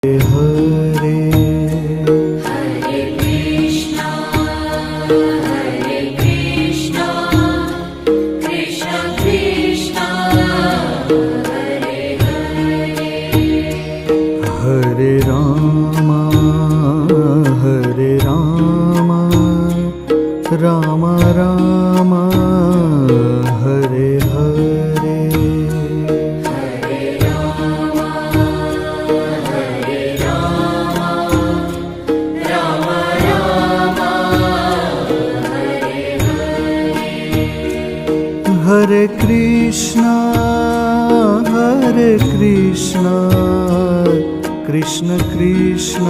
Hare Hare Krishna Krishna Krishna Hare Hare Hare Rama Ram Ram Hare Hare Hare Ram Ram Ram Hare Hare Hare Krishna Krishna Krishna